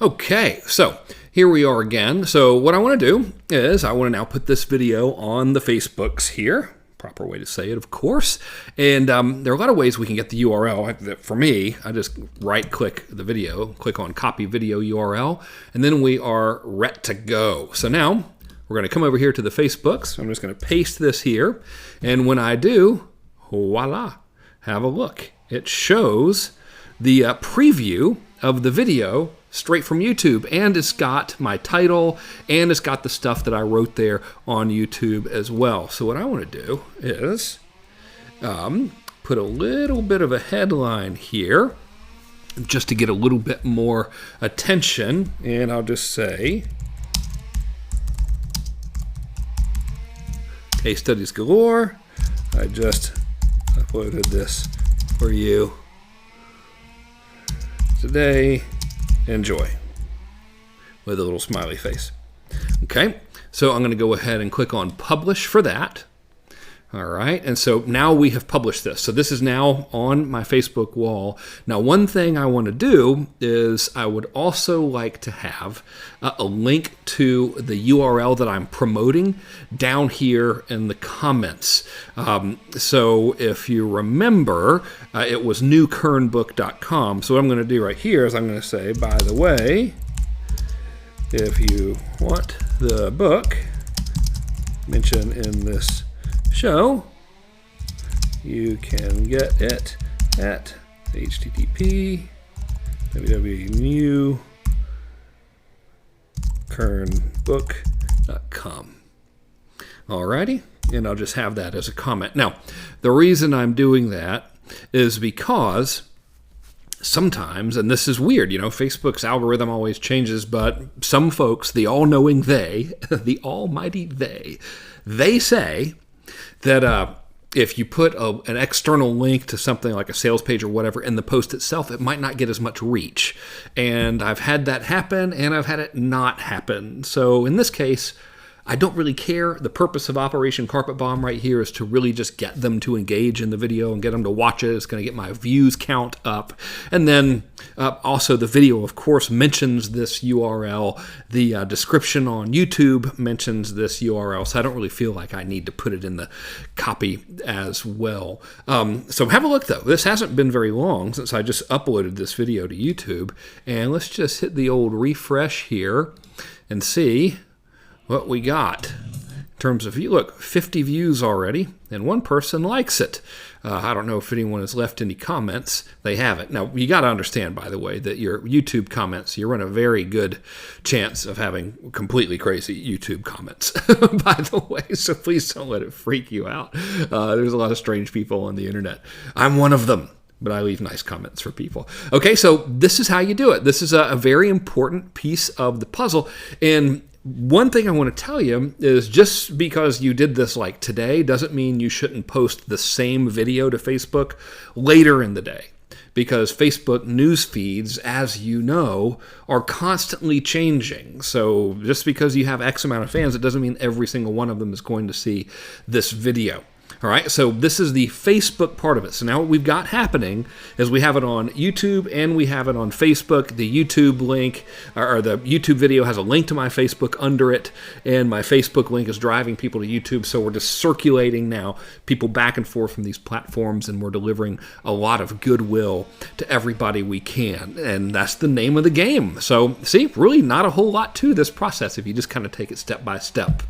Okay, so here we are again. So what I want to do is I want to now put this video on the Facebooks here. Proper way to say it, of course. And there are a lot of ways we can get the URL. For me, I just right-click the video, click on Copy Video URL, and then we are ready to go. So now we're going to come over here to the Facebooks. I'm just going to paste this here. And when I do, voila, have a look. It shows the preview of the video straight from YouTube, and it's got my title, and it's got the stuff that I wrote there on YouTube as well. So what I want to do is put a little bit of a headline here just to get a little bit more attention, and I'll just say Case Studies Galore. I just uploaded this for you today. Enjoy, with a little smiley face. Okay, so I'm going to go ahead and click on Publish for that. All right, and so now we have published this. So this is now on my Facebook wall. Now, one thing I want to do is I would also like to have a link to the URL that I'm promoting down here in the comments. So if you remember, it was newkernbook.com. So what I'm going to do right here is I'm going to say, by the way, if you want the book mentioned in this show, you can get it at http://newkernbook.com. Alrighty, and I'll just have that as a comment. Now, the reason I'm doing that is because sometimes, and this is weird, you know, Facebook's algorithm always changes, but some folks, the all-knowing they, the almighty they say that if you put an external link to something like a sales page or whatever in the post itself, it might not get as much reach. And I've had that happen, and I've had it not happen. So in this case, I don't really care. The purpose of Operation Carpet Bomb right here is to really just get them to engage in the video and get them to watch it. It's going to get my views count up. And then also the video, of course, mentions this URL. The description on YouTube mentions this URL. So I don't really feel like I need to put it in the copy as well. So have a look, though. This hasn't been very long since I just uploaded this video to YouTube. And let's just hit the old refresh here and see what we got in terms of, look, 50 views already, and one person likes it. I don't know if anyone has left any comments. They haven't. Now, you got to understand, by the way, that your YouTube comments, you run a very good chance of having completely crazy YouTube comments, by the way, so please don't let it freak you out. There's a lot of strange people on the internet. I'm one of them, but I leave nice comments for people. Okay, so this is how you do it. This is a very important piece of the puzzle, and one thing I want to tell you is just because you did this like today doesn't mean you shouldn't post the same video to Facebook later in the day. Because Facebook news feeds, as you know, are constantly changing. So just because you have X amount of fans, it doesn't mean every single one of them is going to see this video. All right, so this is the Facebook part of it. So now what we've got happening is we have it on YouTube and we have it on Facebook. The YouTube link, or the YouTube video has a link to my Facebook under it, and my Facebook link is driving people to YouTube. So we're just circulating now people back and forth from these platforms, and we're delivering a lot of goodwill to everybody we can. And that's the name of the game. So see, really not a whole lot to this process if you just kind of take it step by step.